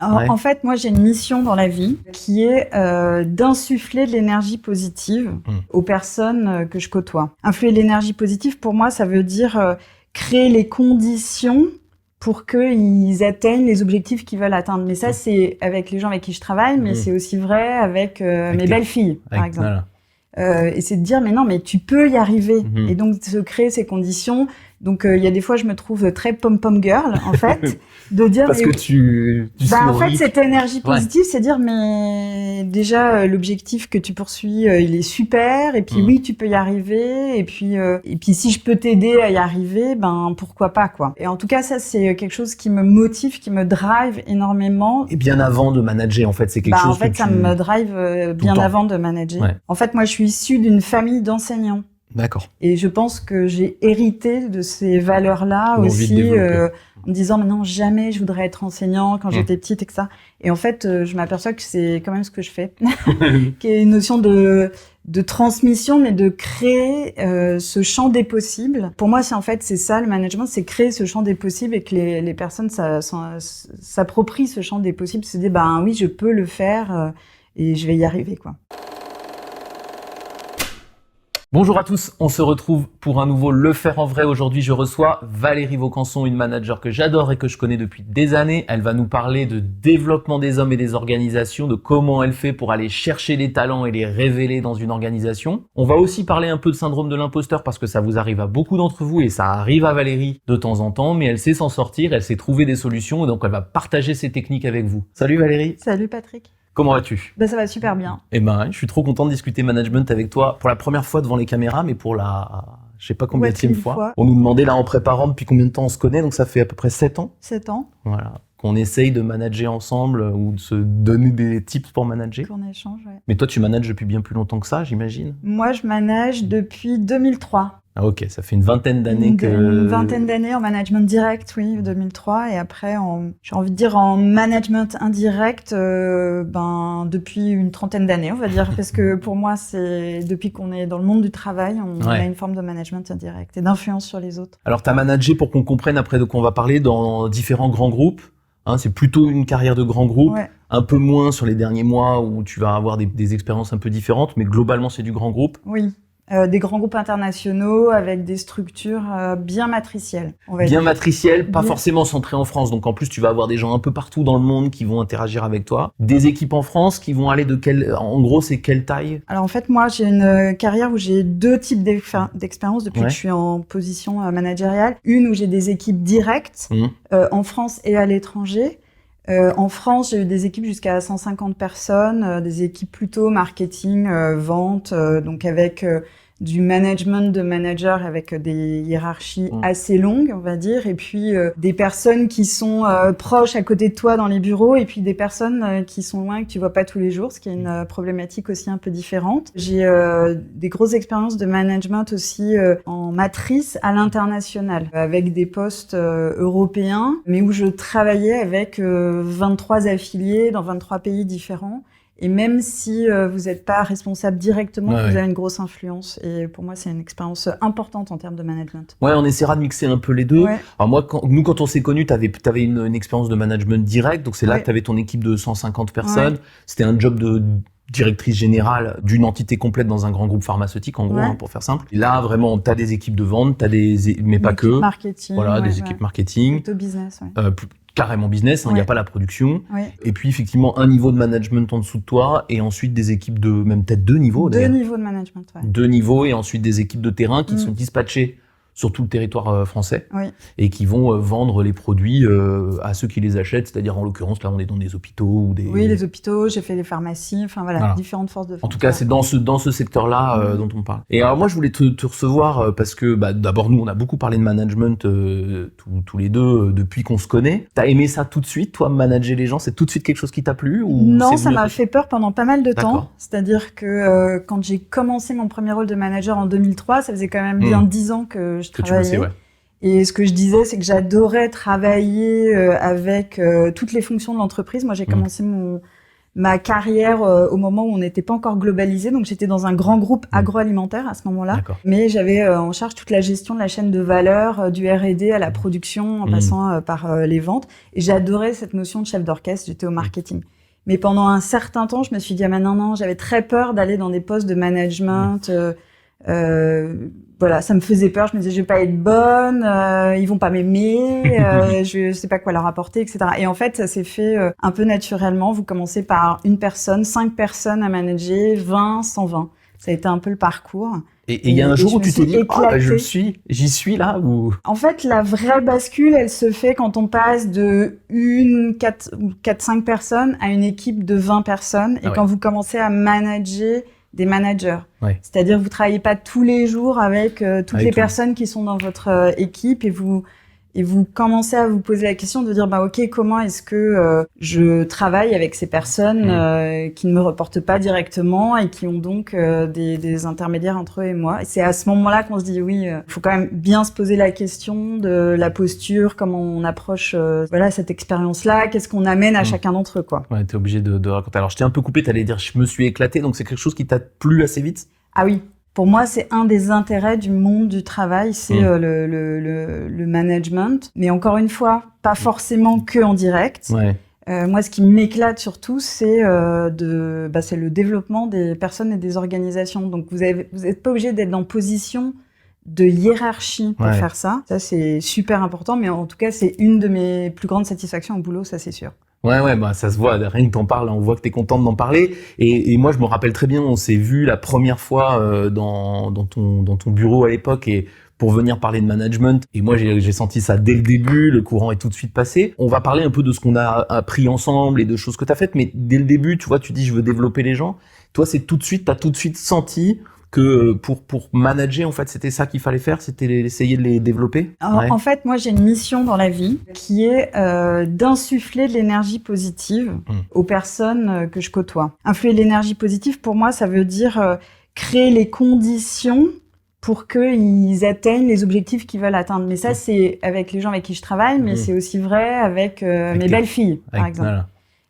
Ouais. En fait, moi, j'ai une mission dans la vie qui est d'insuffler de l'énergie positive aux personnes que je côtoie. Influer de l'énergie positive, pour moi, ça veut dire créer les conditions pour qu'ils atteignent les objectifs qu'ils veulent atteindre. Mais ça, c'est avec les gens avec qui je travaille, mais c'est aussi vrai avec mes belles-filles, par exemple. Voilà. Et c'est de dire, mais non, mais tu peux y arriver. Et donc, de se créer ces conditions. Donc, il y a des fois, je me trouve très pom-pom girl, en fait, de dire... Parce que tu en fait, cette énergie positive, c'est dire, mais déjà, l'objectif que tu poursuis, il est super. Et puis, oui, tu peux y arriver. Et puis, si je peux t'aider à y arriver, ben, pourquoi pas, quoi. Et en tout cas, ça, c'est quelque chose qui me motive, qui me drive énormément. Et bien avant de manager, en fait, c'est quelque chose en fait, ça me drive bien avant de manager. Ouais. En fait, moi, je suis issue d'une famille d'enseignants. D'accord. Et je pense que j'ai hérité de ces valeurs-là aussi, en me disant, mais non, jamais je voudrais être enseignant quand j'étais petite et que ça. Et en fait, je m'aperçois que c'est quand même ce que je fais, qui est une notion de transmission, mais de créer ce champ des possibles. Pour moi, c'est ça le management, c'est créer ce champ des possibles et que les personnes s'approprient ce champ des possibles, se disent, ben oui, je peux le faire et je vais y arriver, quoi. Bonjour à tous, on se retrouve pour un nouveau Le Faire en Vrai. Aujourd'hui, je reçois Valérie Vaucanson, une manager que j'adore et que je connais depuis des années. Elle va nous parler de développement des hommes et des organisations, de comment elle fait pour aller chercher les talents et les révéler dans une organisation. On va aussi parler un peu de syndrome de l'imposteur parce que ça vous arrive à beaucoup d'entre vous et ça arrive à Valérie de temps en temps, mais elle sait s'en sortir, elle sait trouver des solutions et donc elle va partager ses techniques avec vous. Salut Valérie. Salut Patrick. Comment vas-tu ? Ben, ça va super bien. Eh ben, je suis trop content de discuter management avec toi pour la première fois devant les caméras, mais pour je sais pas combienième fois. On nous demandait là en préparant depuis combien de temps on se connaît, donc ça fait à peu près 7 ans. 7 ans. Voilà. Qu'on essaye de manager ensemble ou de se donner des tips pour manager. Qu'on échange, ouais. Mais toi, tu manages depuis bien plus longtemps que ça, j'imagine ? Moi, je manage depuis 2003. Ah ok, ça fait une vingtaine d'années Une vingtaine d'années en management direct, oui, 2003. Et après, j'ai envie de dire en management indirect, depuis une trentaine d'années, on va dire. Parce que pour moi, c'est depuis qu'on est dans le monde du travail, on a une forme de management indirect et d'influence sur les autres. Alors, tu as managé, pour qu'on comprenne après de quoi on va parler, dans différents grands groupes. Hein, c'est plutôt une carrière de grand groupe, un peu moins sur les derniers mois où tu vas avoir des expériences un peu différentes, mais globalement, c'est du grand groupe. Oui. Des grands groupes internationaux avec des structures bien matricielles. Bien matricielles, pas forcément centrées en France. Donc en plus, tu vas avoir des gens un peu partout dans le monde qui vont interagir avec toi. Des équipes en France qui vont aller en gros, c'est quelle taille ? Alors en fait, moi, j'ai une carrière où j'ai 2 types d'expériences depuis que je suis en position managériale. Une où j'ai des équipes directes en France et à l'étranger. En France, j'ai eu des équipes jusqu'à 150 personnes, des équipes plutôt marketing, vente, donc avec du management de managers avec des hiérarchies assez longues, on va dire, et puis des personnes qui sont proches à côté de toi dans les bureaux, et puis des personnes qui sont loin et que tu vois pas tous les jours, ce qui est une problématique aussi un peu différente. J'ai des grosses expériences de management aussi en matrice à l'international, avec des postes européens, mais où je travaillais avec 23 affiliés dans 23 pays différents. Et même si vous n'êtes pas responsable directement, vous avez une grosse influence. Et pour moi, c'est une expérience importante en termes de management. Ouais, on essaiera de mixer un peu les deux. Ouais. Alors moi, quand on s'est connus, t'avais une expérience de management direct. Donc c'est là que t'avais ton équipe de 150 personnes. Ouais. C'était un job de directrice générale d'une entité complète dans un grand groupe pharmaceutique, en gros, pour faire simple. Et là, vraiment, t'as des équipes de vente, mais pas que. Marketing. Voilà, des équipes marketing. Plutôt business, carrément business, il n'y a pas la production. Ouais. Et puis, effectivement, un niveau de management en dessous de toi et ensuite des équipes de, même peut-être 2 niveaux. 2 niveaux de management, 2 niveaux et ensuite des équipes de terrain qui sont dispatchées sur tout le territoire français et qui vont vendre les produits à ceux qui les achètent, c'est-à-dire en l'occurrence, là, on est dans des hôpitaux ou des... Oui, les hôpitaux, j'ai fait les pharmacies, enfin voilà, différentes forces de vente. En tout cas, c'est dans ce secteur-là dont on parle. Et alors moi, je voulais te recevoir parce que d'abord, nous, on a beaucoup parlé de management tous les deux depuis qu'on se connaît. T'as aimé ça tout de suite, toi, manager les gens, c'est tout de suite quelque chose qui t'a plu ou Non, ça m'a fait peur pendant pas mal de temps. C'est-à-dire que quand j'ai commencé mon premier rôle de manager en 2003, ça faisait quand même bien 10 ans que je travaillais. Et ce que je disais, c'est que j'adorais travailler avec toutes les fonctions de l'entreprise. Moi, j'ai commencé ma carrière au moment où on n'était pas encore globalisé. Donc j'étais dans un grand groupe agroalimentaire à ce moment-là. D'accord. Mais j'avais en charge toute la gestion de la chaîne de valeur, du R&D à la production, en passant par les ventes. Et j'adorais cette notion de chef d'orchestre. J'étais au marketing. Mais pendant un certain temps, je me suis dit, ah ben non, j'avais très peur d'aller dans des postes de management. Voilà, ça me faisait peur. Je me disais, je vais pas être bonne, ils vont pas m'aimer, je sais pas quoi leur apporter, etc. Et en fait, ça s'est fait un peu naturellement. Vous commencez par une personne, 5 personnes à manager, 20, 120. Ça a été un peu le parcours. Et il y a un jour où tu t'es dit, j'y suis là ou... En fait, la vraie bascule, elle se fait quand on passe de 4-5 personnes à une équipe de 20 personnes et quand vous commencez à manager des managers. Ouais. C'est-à-dire, vous travaillez pas tous les jours avec toutes les personnes qui sont dans votre équipe et vous commencez à vous poser la question de dire, ok, comment est-ce que je travaille avec ces personnes qui ne me reportent pas directement et qui ont donc des intermédiaires entre eux et moi. Et c'est à ce moment-là qu'on se dit, oui, faut quand même bien se poser la question de la posture, comment on approche cette expérience-là, qu'est-ce qu'on amène à chacun d'entre eux, quoi. Ouais, t'es obligé de raconter. Alors, je t'ai un peu coupé, t'allais dire, je me suis éclaté, donc c'est quelque chose qui t'a plu assez vite? Ah oui. Pour moi, c'est un des intérêts du monde du travail, c'est le management. Mais encore une fois, pas forcément que en direct. Ouais. Moi, ce qui m'éclate surtout, c'est le développement des personnes et des organisations. Donc, vous êtes pas obligé d'être en position de hiérarchie pour faire ça. Ça, c'est super important. Mais en tout cas, c'est une de mes plus grandes satisfactions au boulot, ça, c'est sûr. Ouais, ça se voit, rien que t'en parles, on voit que t'es contente d'en parler. Et moi, je me rappelle très bien, on s'est vu la première fois dans ton bureau à l'époque et pour venir parler de management. Et moi, j'ai senti ça dès le début, le courant est tout de suite passé. On va parler un peu de ce qu'on a appris ensemble et de choses que t'as faites, mais dès le début, tu vois, tu dis je veux développer les gens. Toi, t'as tout de suite senti que pour manager, en fait, c'était ça qu'il fallait faire, c'était essayer de les développer. En fait, moi, j'ai une mission dans la vie qui est d'insuffler de l'énergie positive aux personnes que je côtoie. Influer l'énergie positive, pour moi, ça veut dire créer les conditions pour qu'ils atteignent les objectifs qu'ils veulent atteindre. Mais ça, c'est avec les gens avec qui je travaille, mais c'est aussi vrai avec mes belles-filles, par exemple.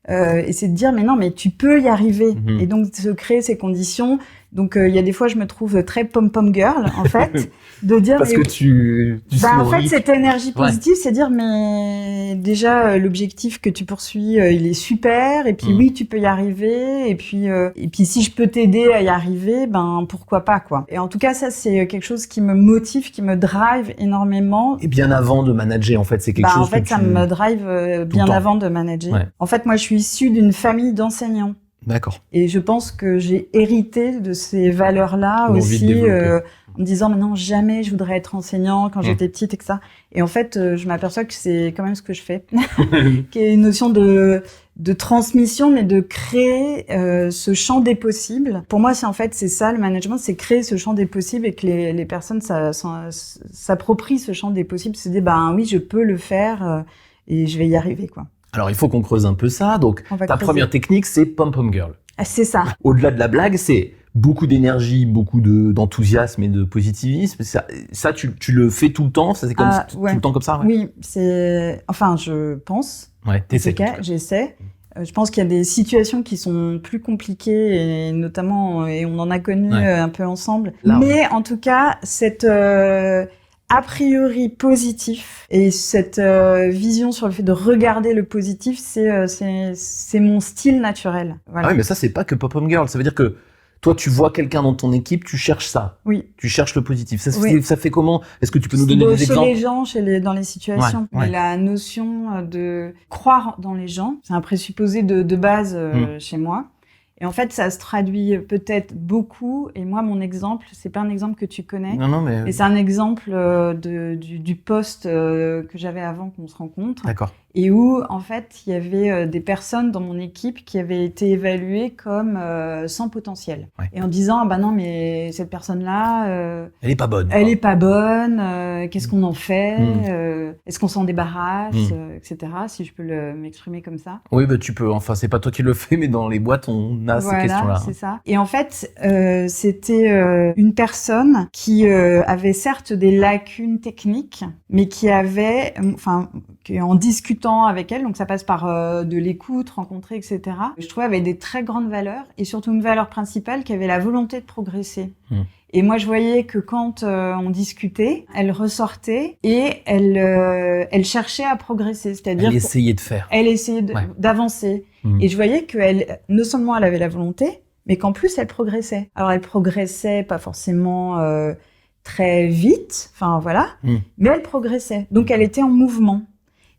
Et c'est de dire, mais non, mais tu peux y arriver. Et donc, de se créer ces conditions. Donc, il y a des fois, je me trouve très pom-pom girl, en fait, de dire... Parce que tu en fait, cette énergie positive, c'est dire, mais déjà, l'objectif que tu poursuis, il est super, et puis oui, tu peux y arriver, et puis si je peux t'aider à y arriver, pourquoi pas, quoi. Et en tout cas, ça, c'est quelque chose qui me motive, qui me drive énormément. Et bien avant de manager, en fait, c'est quelque chose en fait, ça me drive bien avant de manager. Ouais. En fait, moi, je suis issue d'une famille d'enseignants. D'accord. Et je pense que j'ai hérité de ces valeurs-là aussi, en me disant maintenant jamais je voudrais être enseignant quand j'étais petite et que ça. Et en fait, je m'aperçois que c'est quand même ce que je fais, qui est une notion de transmission, mais de créer ce champ des possibles. Pour moi, c'est ça le management, c'est créer ce champ des possibles et que les personnes s'approprient ce champ des possibles, se disent oui, je peux le faire et je vais y arriver, quoi. Alors, il faut qu'on creuse un peu ça. Donc, ta première technique, c'est pom-pom girl. C'est ça. Au-delà de la blague, c'est beaucoup d'énergie, beaucoup d'enthousiasme et de positivisme. Ça tu le fais tout le temps? Ça, c'est comme tout le temps comme ça? Ouais. Oui, je pense. Ouais, t'essaies. En tout cas, j'essaie. Je pense qu'il y a des situations qui sont plus compliquées, et notamment, et on en a connu un peu ensemble. Là, mais en tout cas, cette... a priori positif et cette vision sur le fait de regarder le positif, c'est mon style naturel. Voilà. Ah oui, mais ça c'est pas que pop-up girl, ça veut dire que toi tu vois quelqu'un dans ton équipe, tu cherches ça. Oui. Tu cherches le positif. Ça fait comment? Est-ce que tu peux nous donner des exemples? Chez les gens, dans les situations. Ouais. La notion de croire dans les gens, c'est un présupposé de base chez moi. Et en fait, ça se traduit peut-être beaucoup. Et moi, mon exemple, c'est pas un exemple que tu connais. Non, mais c'est un exemple du poste que j'avais avant qu'on se rencontre. D'accord. Et où, en fait, il y avait des personnes dans mon équipe qui avaient été évaluées comme sans potentiel. Ouais. Et en disant, non, mais cette personne-là... elle est pas bonne. Elle est pas bonne. Qu'est-ce qu'on en fait? Est-ce qu'on s'en débarrasse, etc. Si je peux m'exprimer comme ça. Oui, tu peux. Enfin, c'est pas toi qui le fais, mais dans les boîtes, on a ces questions-là. Voilà, c'est ça. Et en fait, c'était une personne qui avait certes des lacunes techniques, mais qui avait... en discutant temps avec elle, donc ça passe par de l'écoute, rencontrer, etc. Je trouvais qu'elle avait des très grandes valeurs et surtout une valeur principale qui avait la volonté de progresser. Et moi, je voyais que quand on discutait, elle ressortait et elle cherchait à progresser, c'est-à-dire elle essayait de faire. Elle essayait d'avancer. Et je voyais qu'elle, non seulement elle avait la volonté, mais qu'en plus elle progressait. Alors elle progressait pas forcément très vite, enfin voilà, mais elle progressait. Donc elle était en mouvement.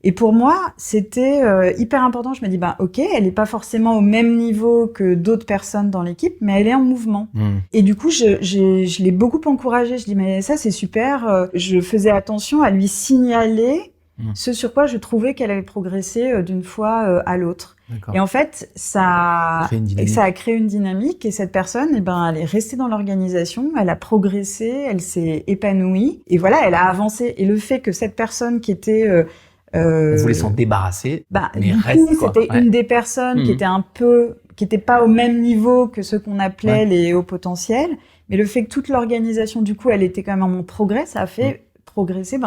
Et pour moi, c'était hyper important. Je me dis, ok, elle n'est pas forcément au même niveau que d'autres personnes dans l'équipe, mais elle est en mouvement. Et du coup, je l'ai beaucoup encouragée. Je dis, mais ça, c'est super. Je faisais attention à lui signaler ce sur quoi je trouvais qu'elle avait progressé d'une fois à l'autre. Et en fait, ça a créé une dynamique. Et cette personne, elle est restée dans l'organisation, elle a progressé, elle s'est épanouie. Et voilà, elle a avancé. Et le fait que cette personne qui était... on voulait s'en débarrasser. Mais du coup, c'était une des personnes qui était pas au même niveau que ceux qu'on appelait les hauts potentiels. Mais le fait que toute l'organisation, du coup, elle était quand même en progrès, ça a fait progresser,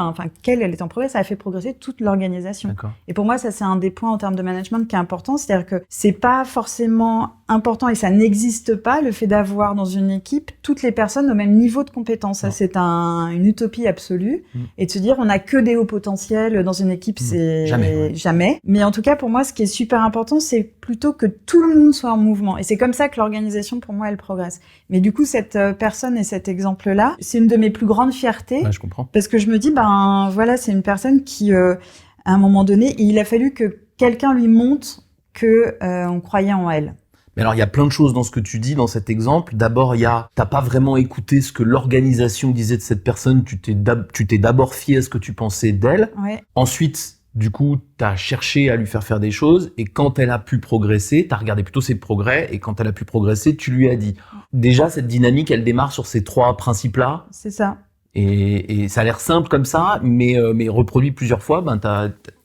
qu'elle est en progrès, ça a fait progresser toute l'organisation. Et pour moi, ça, c'est un des points en termes de management qui est important. C'est-à-dire que c'est pas forcément important et ça n'existe pas, le fait d'avoir dans une équipe toutes les personnes au même niveau de compétence. Ça, c'est une utopie absolue. Et de se dire, on n'a que des hauts potentiels dans une équipe, c'est jamais. Mais en tout cas, pour moi, ce qui est super important, c'est plutôt que tout le monde soit en mouvement. Et c'est comme ça que l'organisation, pour moi, elle progresse. Mais du coup, cette personne et cet exemple-là, c'est une de mes plus grandes fiertés. Je comprends. Parce que je me dis, voilà, c'est une personne qui, à un moment donné, il a fallu que quelqu'un lui montre que on croyait en elle. Mais alors, il y a plein de choses dans ce que tu dis, dans cet exemple. D'abord, t'as pas vraiment écouté ce que l'organisation disait de cette personne. Tu t'es d'abord fié à ce que tu pensais d'elle. Ensuite, du coup, t'as cherché à lui faire des choses. Et quand elle a pu progresser, t'as regardé plutôt ses progrès. Et quand elle a pu progresser, tu lui as dit. Déjà, cette dynamique, elle démarre sur ces 3 principes-là. C'est ça. Et ça a l'air simple comme ça, mais reproduit plusieurs fois,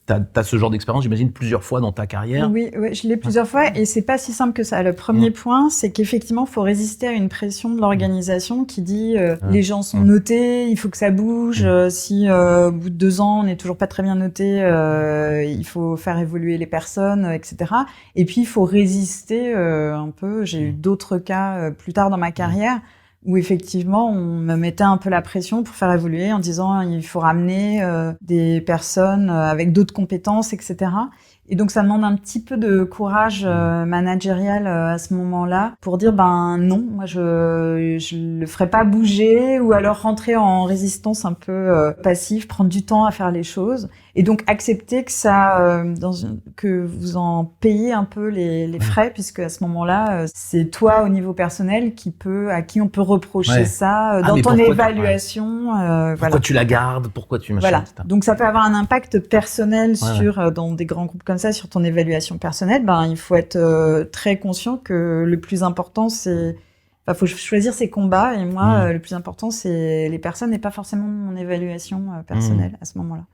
t'as ce genre d'expérience, j'imagine, plusieurs fois dans ta carrière. Oui, je l'ai plusieurs fois et c'est pas si simple que ça. Le premier point, c'est qu'effectivement, faut résister à une pression de l'organisation qui dit les gens sont notés, il faut que ça bouge. Si au bout de 2 ans, on n'est toujours pas très bien noté, il faut faire évoluer les personnes, etc. Et puis, il faut résister un peu. J'ai eu d'autres cas plus tard dans ma carrière où effectivement on me mettait un peu la pression pour faire évoluer en disant il faut ramener des personnes avec d'autres compétences, etc. Et donc ça demande un petit peu de courage managérial à ce moment-là pour dire non, moi je le ferai pas bouger ou alors rentrer en résistance un peu passive, prendre du temps à faire les choses et donc accepter que ça que vous en payez un peu les frais puisque à ce moment-là c'est toi au niveau personnel à qui on peut reprocher ça dans ton évaluation pourquoi tu la gardes, pourquoi tu machin, etc. Donc ça peut avoir un impact personnel sur dans des grands groupes comme ça sur ton évaluation personnelle. Il faut être très conscient que le plus important c'est faut choisir ses combats et moi le plus important c'est les personnes et pas forcément mon évaluation personnelle à ce moment-là.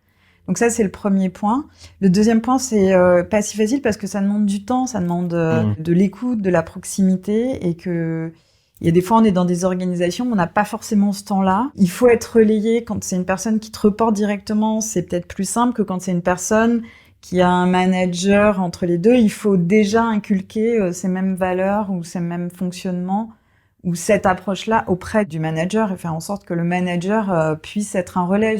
Donc ça, c'est le premier point. Le deuxième point, c'est pas si facile parce que ça demande du temps, ça demande de l'écoute, de la proximité et que il y a des fois, on est dans des organisations où on n'a pas forcément ce temps-là. Il faut être relayé quand c'est une personne qui te reporte directement, c'est peut-être plus simple que quand c'est une personne qui a un manager entre les deux. Il faut déjà inculquer ces mêmes valeurs ou ces mêmes fonctionnements ou cette approche-là auprès du manager et faire en sorte que le manager puisse être un relais.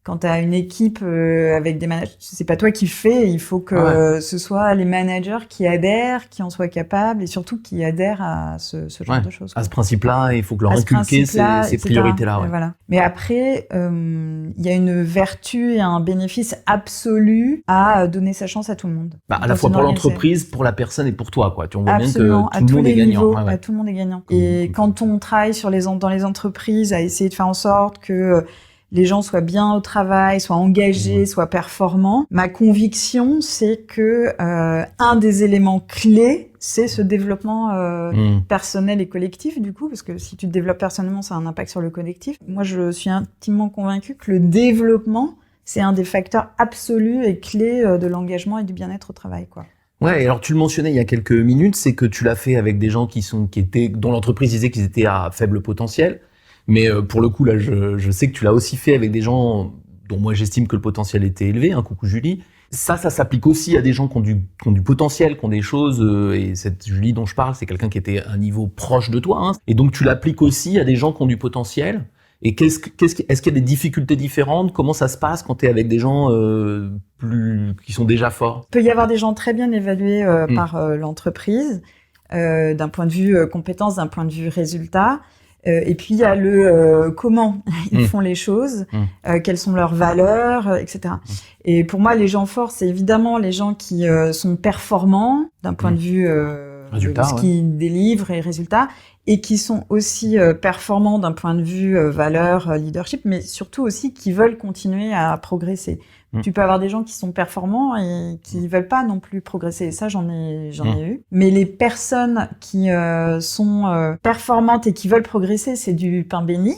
Quand tu as une équipe avec des managers, c'est pas toi qui fais, il faut que ce soit les managers qui adhèrent, qui en soient capables et surtout qui adhèrent à ce genre de choses. À ce principe-là, il faut que leur inculquer ces priorités-là. Voilà. Mais après, il y a une vertu et un bénéfice absolu à donner sa chance à tout le monde. À la fois pour l'entreprise, pour la personne et pour toi, quoi. Tu vois bien que tout le monde est gagnant. Tout le monde est gagnant. Et quand on travaille dans les entreprises à essayer de faire en sorte que les gens soient bien au travail, soient engagés, soient performants. Ma conviction, c'est que un des éléments clés, c'est ce développement personnel et collectif, du coup, parce que si tu te développes personnellement, ça a un impact sur le collectif. Moi, je suis intimement convaincue que le développement, c'est un des facteurs absolus et clés de l'engagement et du bien-être au travail, quoi. Ouais, et alors tu le mentionnais il y a quelques minutes, c'est que tu l'as fait avec des gens dont l'entreprise disait qu'ils étaient à faible potentiel. Mais pour le coup, là, je sais que tu l'as aussi fait avec des gens dont moi j'estime que le potentiel était élevé, coucou Julie, Ça s'applique aussi à des gens qui ont du potentiel, qui ont des choses, et cette Julie dont je parle, c'est quelqu'un qui était à un niveau proche de toi, hein. Et donc tu l'appliques aussi à des gens qui ont du potentiel. Et est-ce qu'il y a des difficultés différentes? Comment ça se passe quand tu es avec des gens qui sont déjà forts? Il peut y avoir des gens très bien évalués par l'entreprise, d'un point de vue compétence, d'un point de vue résultat. Et puis il y a le comment ils font les choses, quelles sont leurs valeurs, etc. Et pour moi, les gens forts, c'est évidemment les gens qui sont performants d'un point de vue résultat, de ce qu'ils délivrent et résultats, et qui sont aussi performants d'un point de vue valeur, leadership, mais surtout aussi qui veulent continuer à progresser. Tu peux avoir des gens qui sont performants et qui veulent pas non plus progresser. Et ça, j'en ai eu. Mais les personnes qui sont performantes et qui veulent progresser, c'est du pain béni.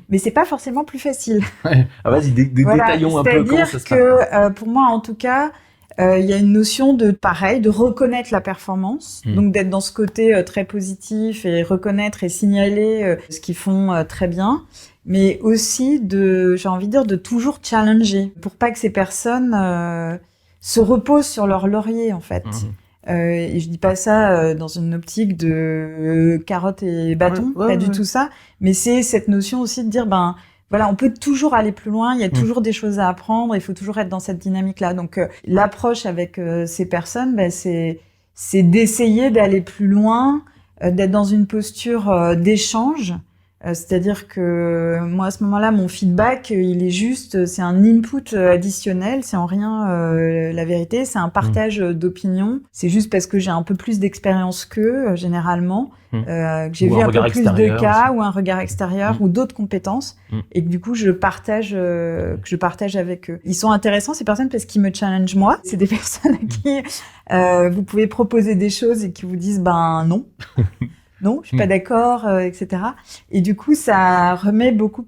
Mais c'est pas forcément plus facile. Ouais. Ah, vas-y, détaillons un peu comment ça se passe. C'est-à-dire que pour moi, en tout cas, il y a une notion de reconnaître la performance, donc d'être dans ce côté très positif et reconnaître et signaler ce qu'ils font très bien, mais aussi j'ai envie de dire, de toujours challenger pour pas que ces personnes se reposent sur leur laurier en fait. Et je dis pas ça dans une optique de carotte et bâton, pas du tout ça, mais c'est cette notion aussi de dire voilà, on peut toujours aller plus loin, il y a toujours des choses à apprendre, il faut toujours être dans cette dynamique-là. Donc l'approche avec ces personnes, c'est d'essayer d'aller plus loin, d'être dans une posture d'échange. C'est-à-dire que moi à ce moment-là, mon feedback, il est juste, c'est un input additionnel, c'est en rien la vérité, c'est un partage d'opinion. C'est juste parce que j'ai un peu plus d'expérience qu'eux, généralement, que j'ai vu un peu plus de cas aussi, ou un regard extérieur ou d'autres compétences, et que du coup je partage avec eux. Ils sont intéressants ces personnes parce qu'ils me challengent moi. C'est des personnes à qui vous pouvez proposer des choses et qui vous disent non. Non, je suis pas d'accord, etc. Et du coup, ça m'a remis beaucoup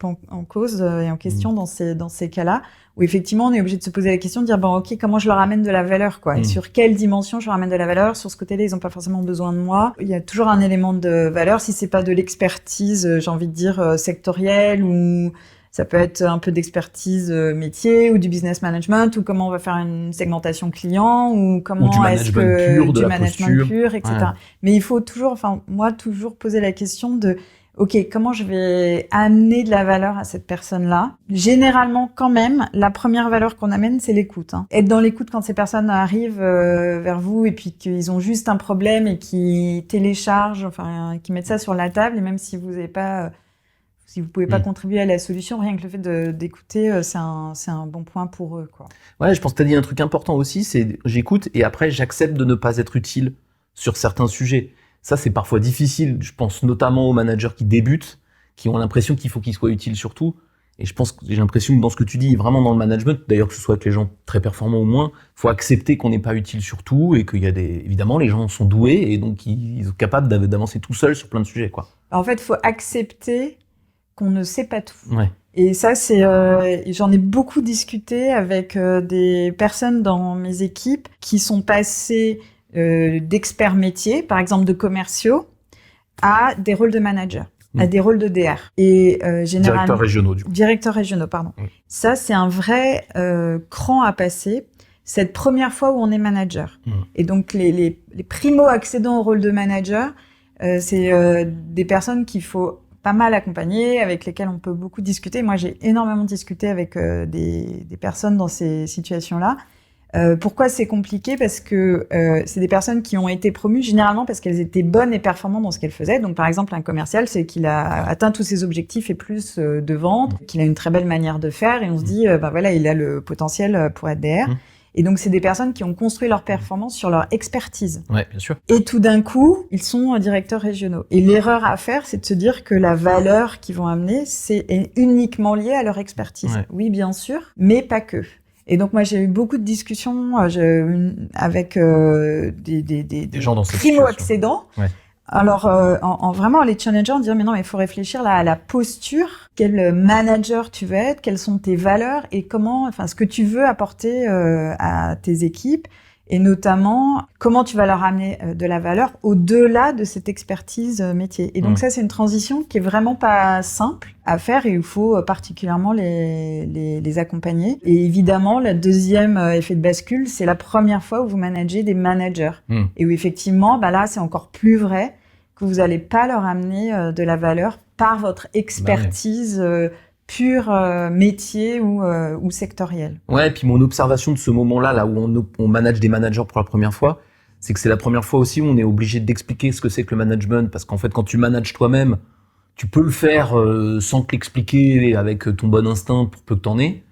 en cause et en question dans ces cas-là, où effectivement, on est obligé de se poser la question de dire, ok, comment je leur amène de la valeur, quoi. Et sur quelle dimension je leur amène de la valeur? Sur ce côté-là, ils ont pas forcément besoin de moi. Il y a toujours un élément de valeur, si c'est pas de l'expertise, j'ai envie de dire, sectorielle, ou ça peut être un peu d'expertise métier ou du business management, ou comment on va faire une segmentation client, ou comment est-ce que du management pur, etc. Ouais. Mais il faut toujours, toujours poser la question de, comment je vais amener de la valeur à cette personne-là? Généralement, quand même, la première valeur qu'on amène, c'est l'écoute. Être dans l'écoute quand ces personnes arrivent vers vous et puis qu'ils ont juste un problème et qui téléchargent, qui mettent ça sur la table, et même si vous n'avez pas si vous pouvez pas contribuer à la solution, rien que le fait d'écouter, c'est un bon point pour eux, quoi. Ouais, je pense que tu as dit un truc important aussi, c'est j'écoute et après j'accepte de ne pas être utile sur certains sujets. Ça, c'est parfois difficile. Je pense notamment aux managers qui débutent, qui ont l'impression qu'il faut qu'ils soient utiles surtout. Et je pense que j'ai l'impression que dans ce que tu dis, vraiment dans le management, d'ailleurs que ce soit avec les gens très performants ou moins, faut accepter qu'on n'est pas utile sur tout et qu'il y a évidemment, les gens sont doués et donc ils sont capables d'avancer tout seuls sur plein de sujets, quoi. En fait, faut accepter qu'on ne sait pas tout. Ouais. Et ça, j'en ai beaucoup discuté avec des personnes dans mes équipes qui sont passées d'experts métiers, par exemple de commerciaux, à des rôles de manager, à des rôles de DR. Et généralement directeurs régionaux, du coup. Directeurs régionaux, pardon. Ça, c'est un vrai cran à passer. Cette première fois où on est manager. Et donc les primo-accédants au rôle de manager, c'est des personnes qu'il faut pas mal accompagnées, avec lesquelles on peut beaucoup discuter. Moi, j'ai énormément discuté avec des personnes dans ces situations-là. Pourquoi c'est compliqué? Parce que c'est des personnes qui ont été promues généralement parce qu'elles étaient bonnes et performantes dans ce qu'elles faisaient. Donc, par exemple, un commercial, c'est qu'il a atteint tous ses objectifs et plus de vendre, qu'il a une très belle manière de faire, et on se dit, voilà, il a le potentiel pour être DR. Et donc, c'est des personnes qui ont construit leur performance sur leur expertise. Ouais, bien sûr. Et tout d'un coup, ils sont directeurs régionaux. Et l'erreur à faire, c'est de se dire que la valeur qu'ils vont amener, est uniquement liée à leur expertise. Ouais. Oui, bien sûr, mais pas que. Et donc, moi, j'ai eu beaucoup de discussions avec des gens dans primo-accédants. Ouais. Alors, vraiment, les challengers, dire, mais non, il faut réfléchir là à la posture, quel manager tu veux être, quelles sont tes valeurs et ce que tu veux apporter à tes équipes Et notamment, comment tu vas leur amener de la valeur au-delà de cette expertise métier. Et donc ça, c'est une transition qui est vraiment pas simple à faire et il faut particulièrement les accompagner. Et évidemment, le deuxième effet de bascule, c'est la première fois où vous managez des managers. Et où effectivement, là, c'est encore plus vrai que vous n'allez pas leur amener de la valeur par votre expertise pur métier ou sectoriel. Ouais, et puis mon observation de ce moment-là, là où on manage des managers pour la première fois, c'est que c'est la première fois aussi où on est obligé d'expliquer ce que c'est que le management, parce qu'en fait, quand tu manages toi-même, tu peux le faire sans te l'expliquer avec ton bon instinct pour peu que t'en aies.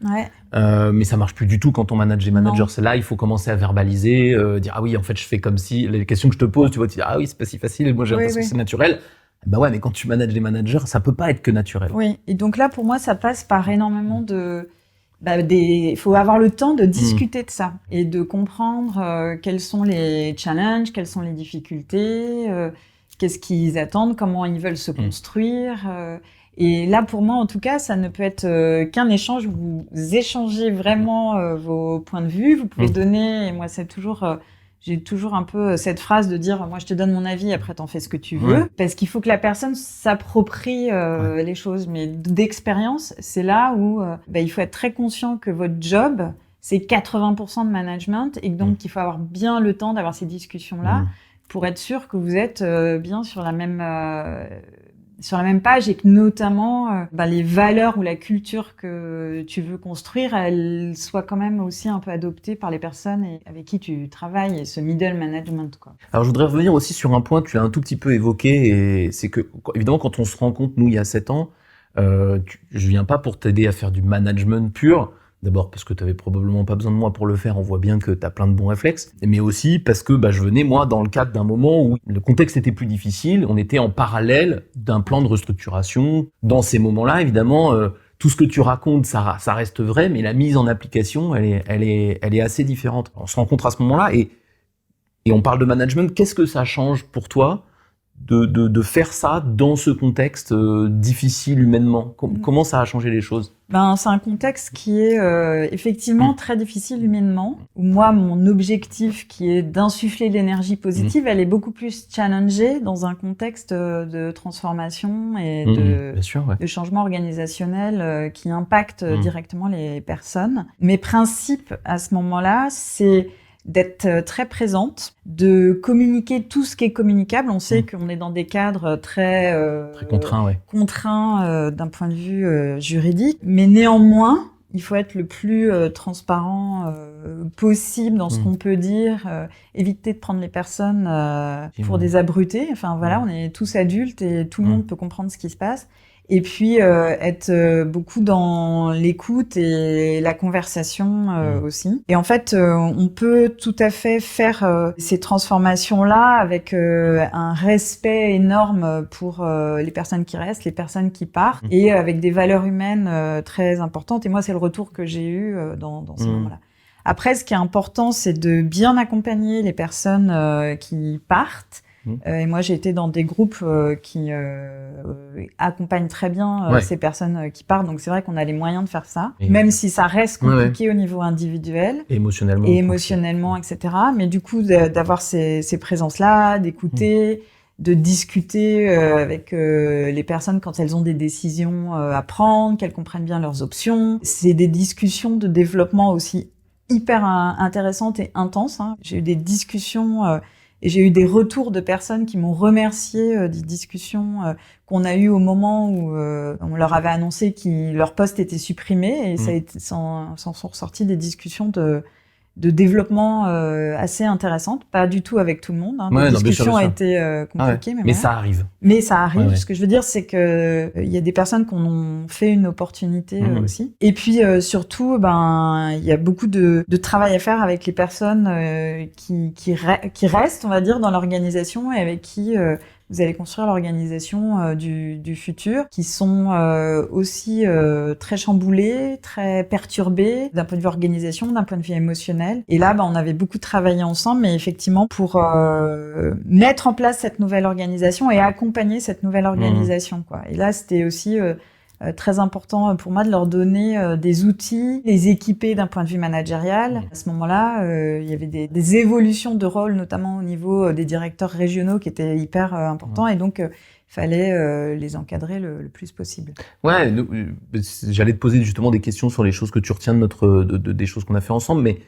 Mais ça marche plus du tout quand on manage des managers. C'est là, il faut commencer à verbaliser, dire ah oui, en fait, je fais comme si. Les questions que je te pose, tu vois, tu dis ah oui, c'est pas si facile. Moi, j'ai l'impression que c'est naturel. Bah ouais, mais quand tu manages les managers, ça peut pas être que naturel. Oui, et donc là, pour moi, ça passe par énormément il faut avoir le temps de discuter de ça et de comprendre quels sont les challenges, quelles sont les difficultés, qu'est-ce qu'ils attendent, comment ils veulent se construire. Et là, pour moi, en tout cas, ça ne peut être qu'un échange. Vous échangez vraiment vos points de vue. Vous pouvez donner, et moi, c'est toujours... j'ai toujours un peu cette phrase de dire moi je te donne mon avis, après t'en fais ce que tu veux, parce qu'il faut que la personne s'approprie les choses. Mais d'expérience, c'est là où il faut être très conscient que votre job c'est 80% de management et que donc il faut avoir bien le temps d'avoir ces discussions là pour être sûr que vous êtes bien sur la même page et que notamment les valeurs ou la culture que tu veux construire, elles soient quand même aussi un peu adoptées par les personnes avec qui tu travailles, et ce middle management, quoi. Alors je voudrais revenir aussi sur un point que tu as un tout petit peu évoqué, et c'est que évidemment quand on se rencontre, nous il y a 7 ans, je viens pas pour t'aider à faire du management pur. D'abord parce que tu avais probablement pas besoin de moi pour le faire, on voit bien que tu as plein de bons réflexes, mais aussi parce que je venais moi dans le cadre d'un moment où le contexte était plus difficile, on était en parallèle d'un plan de restructuration. Dans ces moments-là, évidemment, tout ce que tu racontes, ça reste vrai, mais la mise en application, elle est assez différente. On se rencontre à ce moment-là et on parle de management. Qu'est-ce que ça change pour toi de faire ça dans ce contexte difficile humainement? Comment ça a changé les choses? C'est un contexte qui est effectivement très difficile humainement, où moi, mon objectif qui est d'insuffler l'énergie positive, elle est beaucoup plus challengée dans un contexte de transformation et de changement organisationnel qui impacte directement les personnes. Mes principes à ce moment-là, c'est d'être très présente, de communiquer tout ce qui est communicable. On sait qu'on est dans des cadres très contraints d'un point de vue juridique, mais néanmoins, il faut être le plus transparent possible dans ce qu'on peut dire, éviter de prendre les personnes pour des abrutés. Enfin voilà, on est tous adultes et tout le monde peut comprendre ce qui se passe. Et puis être beaucoup dans l'écoute et la conversation aussi. Et en fait, on peut tout à fait faire ces transformations-là avec un respect énorme pour les personnes qui restent, les personnes qui partent, et avec des valeurs humaines très importantes. Et moi, c'est le retour que j'ai eu dans ces moments-là. Après, ce qui est important, c'est de bien accompagner les personnes qui partent. Et moi, j'ai été dans des groupes qui accompagnent très bien ces personnes qui partent. Donc, c'est vrai qu'on a les moyens de faire ça, même si ça reste compliqué au niveau individuel. Et émotionnellement, etc. Mais du coup, d'avoir ces présences-là, d'écouter, de discuter avec les personnes quand elles ont des décisions à prendre, qu'elles comprennent bien leurs options. C'est des discussions de développement aussi hyper intéressantes et intenses. J'ai eu des discussions... Et j'ai eu des retours de personnes qui m'ont remercié des discussions qu'on a eues au moment où on leur avait annoncé que leur poste était supprimé. Et s'en sont ressorties des discussions de développement assez intéressantes. Pas du tout avec tout le monde. Les discussions ont été compliquées. Mais ça arrive. Mais ça arrive. Ce que je veux dire, c'est que il y a des personnes qui en ont fait une opportunité aussi. Et puis surtout, il y a beaucoup de travail à faire avec les personnes qui restent, on va dire, dans l'organisation et avec qui vous allez construire l'organisation du futur, qui sont aussi très chamboulées, très perturbées d'un point de vue organisation, d'un point de vue émotionnel. Et là, on avait beaucoup travaillé ensemble, mais effectivement pour mettre en place cette nouvelle organisation et accompagner cette nouvelle organisation, quoi. Et là, c'était aussi très important pour moi de leur donner des outils, les équiper d'un point de vue managérial. À ce moment-là, il y avait des évolutions de rôle, notamment au niveau des directeurs régionaux qui étaient hyper importants et donc fallait les encadrer le plus possible. Ouais, j'allais te poser justement des questions sur les choses que tu retiens des choses qu'on a fait ensemble, mais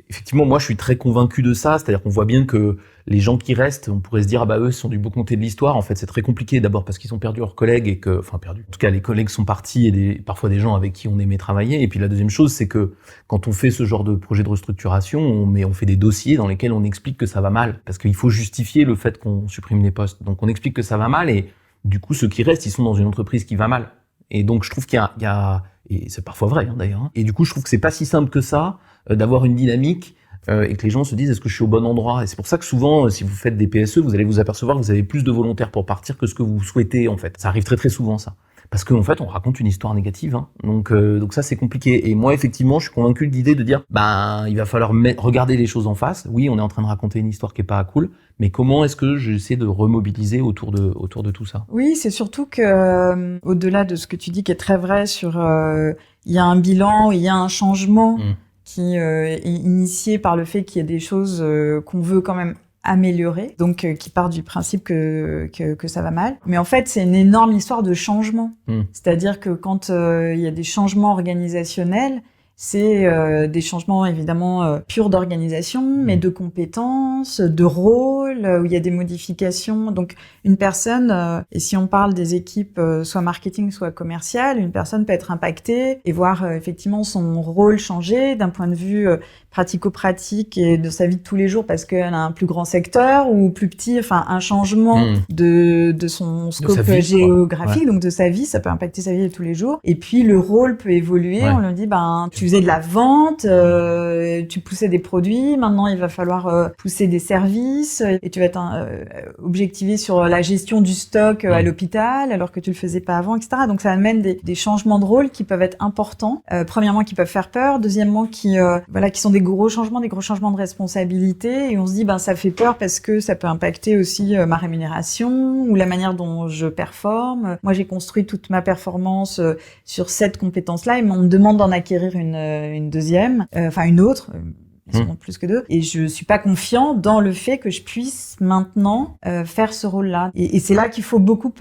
effectivement, moi, je suis très convaincu de ça. C'est-à-dire qu'on voit bien que les gens qui restent, on pourrait se dire, eux, ils sont du beau côté de l'histoire. En fait, c'est très compliqué. D'abord parce qu'ils ont perdu leurs collègues perdus. En tout cas, les collègues sont partis et parfois des gens avec qui on aimait travailler. Et puis la deuxième chose, c'est que quand on fait ce genre de projet de restructuration, on fait des dossiers dans lesquels on explique que ça va mal. Parce qu'il faut justifier le fait qu'on supprime les postes. Donc, on explique que ça va mal et du coup, ceux qui restent, ils sont dans une entreprise qui va mal. Et donc, je trouve qu'il y a et c'est parfois vrai, d'ailleurs. Et du coup, je trouve que c'est pas si simple que ça d'avoir une dynamique et que les gens se disent est-ce que je suis au bon endroit. Et c'est pour ça que souvent, si vous faites des PSE, vous allez vous apercevoir que vous avez plus de volontaires pour partir que ce que vous souhaitez en fait. Ça arrive très très souvent ça. Parce qu'en fait, on raconte une histoire négative. Donc ça, c'est compliqué. Et moi, effectivement, je suis convaincu de l'idée de dire, il va falloir regarder les choses en face. Oui, on est en train de raconter une histoire qui est pas cool, mais comment est-ce que j'essaie de remobiliser autour de tout ça? Oui, c'est surtout que, au-delà de ce que tu dis, qui est très vrai sur, il y a un bilan, il y a un changement qui est initié par le fait qu'il y a des choses qu'on veut quand même améliorer, donc qui part du principe que ça va mal. Mais en fait, c'est une énorme histoire de changement. C'est-à-dire que quand il y a des changements organisationnels, c'est des changements évidemment purs d'organisation, mais de compétences, de rôle, où il y a des modifications. Donc une personne, et si on parle des équipes soit marketing, soit commerciales, une personne peut être impactée et voir effectivement son rôle changer d'un point de vue pratico-pratique et de sa vie de tous les jours parce qu'elle a un plus grand secteur ou plus petit, enfin un changement de son scope géographique, donc de sa vie, ça peut impacter sa vie de tous les jours. Et puis le rôle peut évoluer, on lui dit tu faisais de la vente, tu poussais des produits, maintenant il va falloir pousser des services et tu vas être objectivé sur la gestion du stock à l'hôpital alors que tu le faisais pas avant, etc. Donc ça amène des changements de rôle qui peuvent être importants. Premièrement, qui peuvent faire peur. Deuxièmement, qui sont des gros changements de responsabilité et on se dit ça fait peur parce que ça peut impacter aussi ma rémunération ou la manière dont je performe. Moi, j'ai construit toute ma performance sur cette compétence-là et on me demande d'en acquérir une deuxième, une autre. Plus que deux. Et je suis pas confiant dans le fait que je puisse maintenant faire ce rôle-là. Et c'est là qu'il faut beaucoup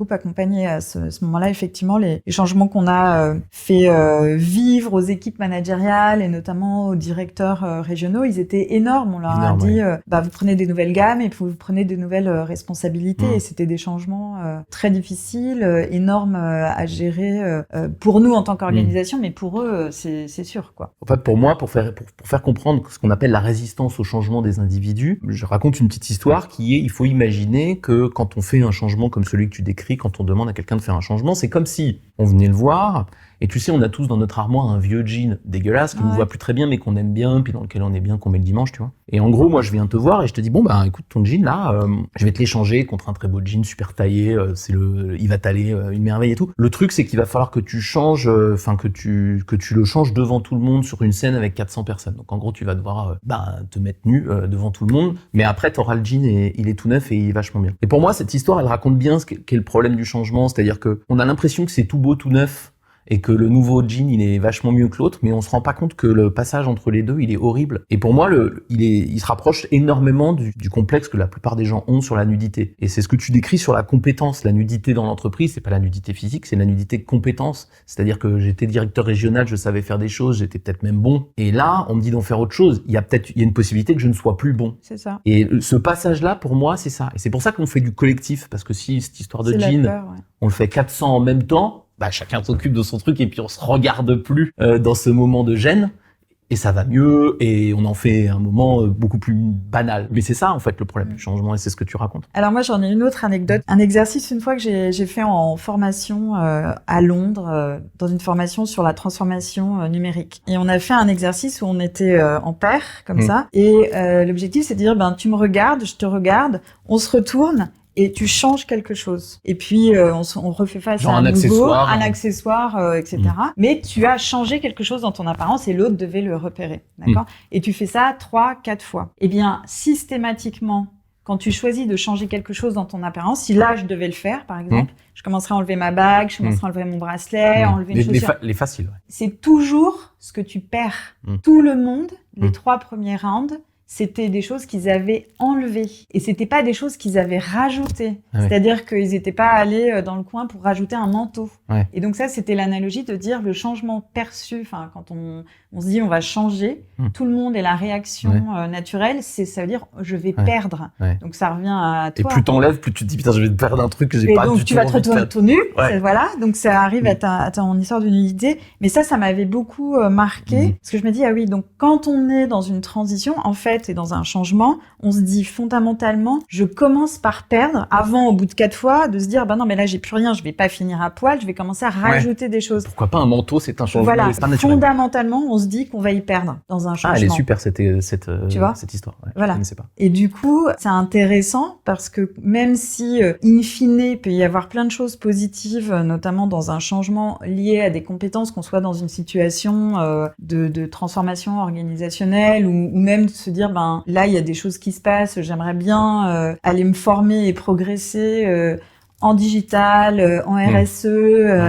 accompagner à ce moment-là. Effectivement, les changements qu'on a fait vivre aux équipes managériales et notamment aux directeurs régionaux, ils étaient énormes. On leur a dit, vous prenez des nouvelles gammes et vous prenez des nouvelles responsabilités. Et c'était des changements très difficiles, énormes à gérer pour nous en tant qu'organisation, mais pour eux, c'est sûr, quoi. En fait, pour moi, pour faire comprendre ce qu'on appelle la résistance au changement des individus, je raconte une petite histoire qui est, il faut imaginer que quand on fait un changement comme celui que tu décris, quand on demande à quelqu'un de faire un changement, c'est comme si on venait le voir, et tu sais, on a tous dans notre armoire un vieux jean dégueulasse qui nous voit plus très bien, mais qu'on aime bien, puis dans lequel on est bien, qu'on met le dimanche, tu vois. Et en gros, moi, je viens te voir et je te dis, écoute, ton jean là, je vais te l'échanger contre un très beau jean super taillé, il va t'aller une merveille et tout. Le truc, c'est qu'il va falloir que tu changes, que tu le changes devant tout le monde sur une scène avec 400 personnes. Donc en gros, tu vas devoir te mettre nu devant tout le monde, mais après t'auras le jean et il est tout neuf et il est vachement bien. Et pour moi, cette histoire, elle raconte bien ce qu'est le problème du changement, c'est-à-dire que on a l'impression que c'est tout beau, tout neuf, et que le nouveau jean, il est vachement mieux que l'autre, mais on se rend pas compte que le passage entre les deux, il est horrible. Et pour moi, il se rapproche énormément du complexe que la plupart des gens ont sur la nudité. Et c'est ce que tu décris sur la compétence. La nudité dans l'entreprise, c'est pas la nudité physique, c'est la nudité de compétence. C'est-à-dire que j'étais directeur régional, je savais faire des choses, j'étais peut-être même bon. Et là, on me dit d'en faire autre chose. Il y a une possibilité que je ne sois plus bon. C'est ça. Et ce passage-là, pour moi, c'est ça. Et c'est pour ça qu'on fait du collectif. Parce que si cette histoire de jean, on le fait 400 en même temps, chacun s'occupe de son truc et puis on se regarde plus dans ce moment de gêne et ça va mieux et on en fait un moment beaucoup plus banal. Mais c'est ça en fait le problème du changement et c'est ce que tu racontes. Alors moi j'en ai une autre anecdote, un exercice une fois que j'ai fait en formation à Londres, dans une formation sur la transformation numérique. Et on a fait un exercice où on était en paire comme ça et l'objectif c'est de dire tu me regardes, je te regarde, on se retourne et tu changes quelque chose. Et puis, on refait face à un accessoire, etc. Mais tu as changé quelque chose dans ton apparence et l'autre devait le repérer. D'accord ? Et tu fais ça 3-4 fois. Eh bien, systématiquement, quand tu choisis de changer quelque chose dans ton apparence, si là je devais le faire, par exemple, je commencerais à enlever ma bague, je commencerais à enlever mon bracelet, enlever une chaussure. Les faciles. Ouais. C'est toujours ce que tu perds. Tout le monde, les 3 premiers rounds, c'était des choses qu'ils avaient enlevées. Et c'était pas des choses qu'ils avaient rajoutées. Ouais. C'est-à-dire qu'ils étaient pas allés dans le coin pour rajouter un manteau. Ouais. Et donc ça, c'était l'analogie de dire le changement perçu. Enfin, quand on se dit on va changer, tout le monde et la réaction naturelle, ça veut dire je vais perdre. Ouais. Donc ça revient à toi. Et plus t'enlèves, plus tu te dis putain, je vais perdre un truc que j'ai et pas du tout. Donc tu vas te retourner tout nu. Ouais. Voilà. Donc ça arrive à ton histoire d'une idée. Mais ça m'avait beaucoup marqué. Parce que je me dis, ah oui, donc quand on est dans une transition, en fait, et dans un changement, on se dit fondamentalement, je commence par perdre avant, au bout de 4 fois, de se dire, bah non, mais là, j'ai plus rien, je vais pas finir à poil, je vais commencer à rajouter des choses. Pourquoi pas un manteau, c'est un changement. Voilà. C'est pas naturel. Fondamentalement, on se dit qu'on va y perdre dans un changement. Ah, elle est super, cette histoire. Ouais, voilà. Je connaissais pas. Et du coup, c'est intéressant parce que même si, in fine, il peut y avoir plein de choses positives, notamment dans un changement lié à des compétences, qu'on soit dans une situation de transformation organisationnelle ou même de se dire, ben là, il y a des choses qui se passent, j'aimerais bien aller me former et progresser en digital, en RSE,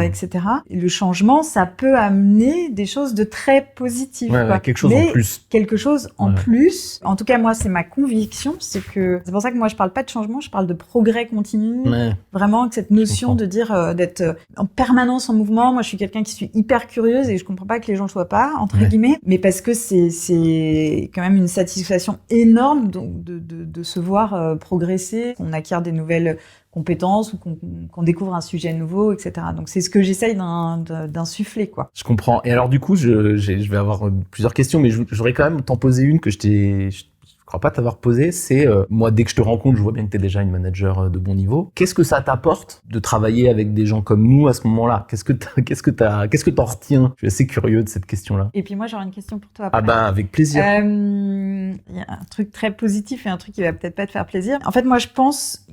etc. Et le changement, ça peut amener des choses de très positives. Ouais, quelque chose en plus. Quelque chose en plus. En tout cas, moi, c'est ma conviction, c'est pour ça que moi, je parle pas de changement, je parle de progrès continu. Ouais. Vraiment, avec cette notion de dire d'être en permanence en mouvement. Moi, je suis quelqu'un qui suis hyper curieuse et je comprends pas que les gens le soient pas, entre guillemets, mais parce que c'est quand même une satisfaction énorme de se voir progresser, qu'on acquiert des nouvelles compétences ou qu'on découvre un sujet nouveau, etc. Donc c'est ce que j'essaye d'insuffler, quoi. Je comprends. Et alors du coup, je vais avoir plusieurs questions, mais j'aurais quand même t'en poser une que je crois pas t'avoir posée. C'est moi, dès que je te rencontre, je vois bien que t'es déjà une manager de bon niveau. Qu'est-ce que ça t'apporte de travailler avec des gens comme nous à ce moment-là? Qu'est-ce que t'en retiens? Je suis assez curieux de cette question-là. Et puis moi, j'aurais une question pour toi après. Ah ben, avec plaisir. Il y a un truc très positif et un truc qui va peut-être pas te faire plaisir. En fait, moi, je pense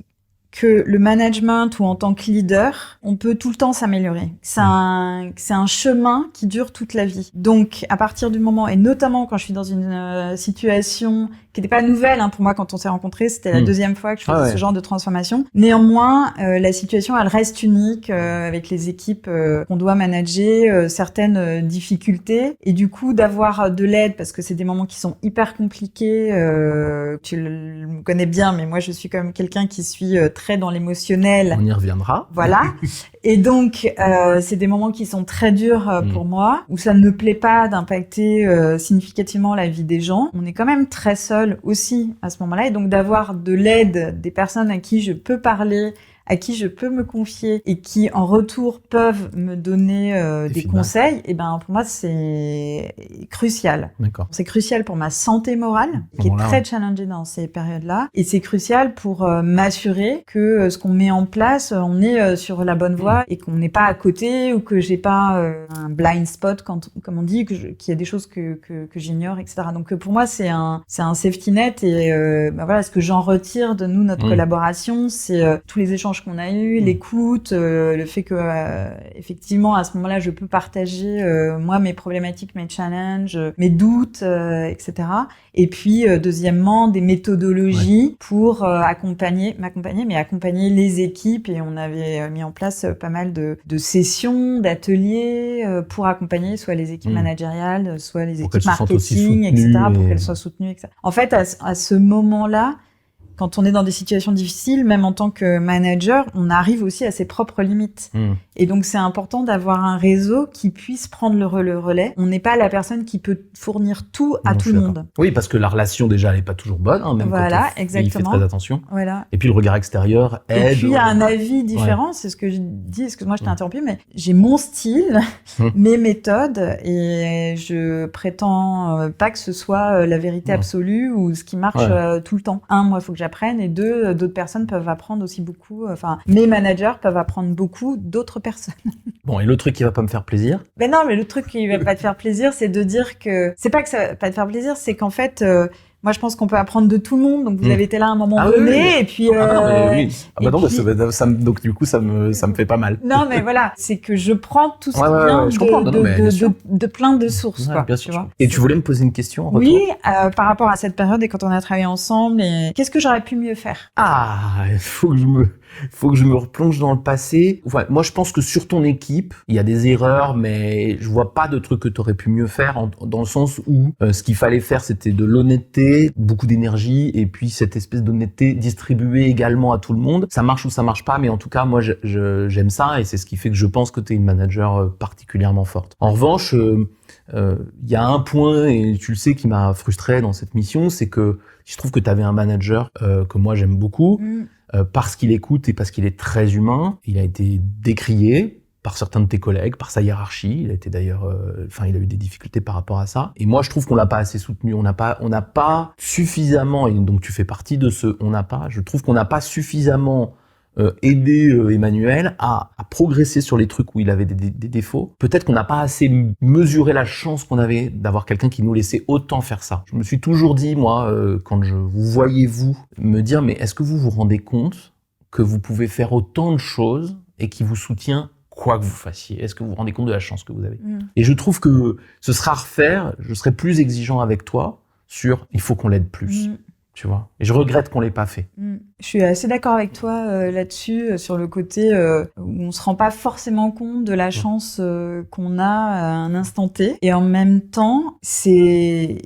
que le management ou en tant que leader, on peut tout le temps s'améliorer. C'est un chemin qui dure toute la vie. Donc, à partir du moment, et notamment quand je suis dans une situation qui n'était pas nouvelle pour moi quand on s'est rencontrés, c'était la deuxième fois que je faisais ce genre de transformation. Néanmoins, la situation, elle reste unique avec les équipes qu'on doit manager, certaines difficultés. Et du coup, d'avoir de l'aide, parce que c'est des moments qui sont hyper compliqués, tu le connais bien, mais moi, je suis quand même quelqu'un qui suis très dans l'émotionnel. On y reviendra. Voilà. Et donc, c'est des moments qui sont très durs pour moi, où ça ne me plaît pas d'impacter significativement la vie des gens. On est quand même très seul aussi à ce moment-là. Et donc, d'avoir de l'aide des personnes à qui je peux parler, à qui je peux me confier et qui, en retour, peuvent me donner des conseils, et ben pour moi, c'est crucial. D'accord. C'est crucial pour ma santé morale, qui est très challengée dans ces périodes-là. Et c'est crucial pour m'assurer que ce qu'on met en place, on est sur la bonne voie et qu'on n'est pas à côté ou que j'ai pas un blind spot, comme on dit, qu'il y a des choses que j'ignore, etc. Donc pour moi, c'est un safety net et ben voilà, ce que j'en retire de notre collaboration, c'est tous les échanges qu'on a eu, l'écoute, le fait que effectivement à ce moment-là je peux partager moi mes problématiques, mes challenges, mes doutes, etc. Et puis deuxièmement des méthodologies pour accompagner les équipes, et on avait mis en place pas mal de sessions, d'ateliers pour accompagner soit les équipes managériales, soit les équipes marketing, etc. pour qu'elles soient soutenues, etc. En fait, à ce moment-là, quand on est dans des situations difficiles, même en tant que manager, on arrive aussi à ses propres limites. Et donc, c'est important d'avoir un réseau qui puisse prendre le relais. On n'est pas la personne qui peut fournir tout à tout le monde. Oui, parce que la relation, déjà, elle n'est pas toujours bonne, même voilà, quand il fait très attention. Voilà. Et puis, le regard extérieur aide. Et puis, il y a un avis différent, c'est ce que je dis, excuse-moi, je t'ai interrompu, mais j'ai mon style, mes méthodes, et je prétends pas que ce soit la vérité absolue ou ce qui marche tout le temps. Moi, il faut que j'apprenne, et d'autres personnes peuvent apprendre aussi beaucoup. Enfin, mes managers peuvent apprendre beaucoup d'autres personnes. Bon, et le truc qui va pas me faire plaisir? Ben non, mais le truc qui va pas te faire plaisir, c'est de dire que c'est pas que ça va pas te faire plaisir, c'est qu'en fait, moi, je pense qu'on peut apprendre de tout le monde. Donc, vous avez été là à un moment donné, et puis. Donc du coup, ça me fait pas mal. Non, mais voilà, c'est que je prends tout ce qui vient de plein de sources, quoi. Bien sûr. Tu vois. Et tu voulais me poser une question en retour? Oui, par rapport à cette période et quand on a travaillé ensemble, et qu'est-ce que j'aurais pu mieux faire? Il faut que je me replonge dans le passé. Enfin, moi, je pense que sur ton équipe, il y a des erreurs, mais je vois pas de trucs que tu aurais pu mieux faire, dans le sens où ce qu'il fallait faire, c'était de l'honnêteté, beaucoup d'énergie, et puis cette espèce d'honnêteté distribuée également à tout le monde. Ça marche ou ça marche pas, mais en tout cas, moi, j'aime ça, et c'est ce qui fait que je pense que tu es une manager particulièrement forte. En revanche, il y a un point, et tu le sais, qui m'a frustré dans cette mission, c'est que je trouve que tu avais un manager que moi j'aime beaucoup, parce qu'il écoute et parce qu'il est très humain. Il a été décrié par certains de tes collègues, par sa hiérarchie. Il a été d'ailleurs, il a eu des difficultés par rapport à ça. Et moi, je trouve qu'on l'a pas assez soutenu. On n'a pas suffisamment, et donc tu fais partie de ce on n'a pas. Je trouve qu'on n'a pas suffisamment aider Emmanuel à progresser sur les trucs où il avait des défauts. Peut-être qu'on n'a pas assez mesuré la chance qu'on avait d'avoir quelqu'un qui nous laissait autant faire ça. Je me suis toujours dit, moi, quand je vous voyais me dire, mais est-ce que vous vous rendez compte que vous pouvez faire autant de choses et qui vous soutient quoi que vous fassiez? Est-ce que vous vous rendez compte de la chance que vous avez? Et je trouve que ce sera à refaire. Je serai plus exigeant avec toi sur il faut qu'on l'aide plus. Tu vois. Et je regrette qu'on l'ait pas fait. Je suis assez d'accord avec toi là-dessus, sur le côté où on se rend pas forcément compte de la chance qu'on a à un instant T. Et en même temps, c'est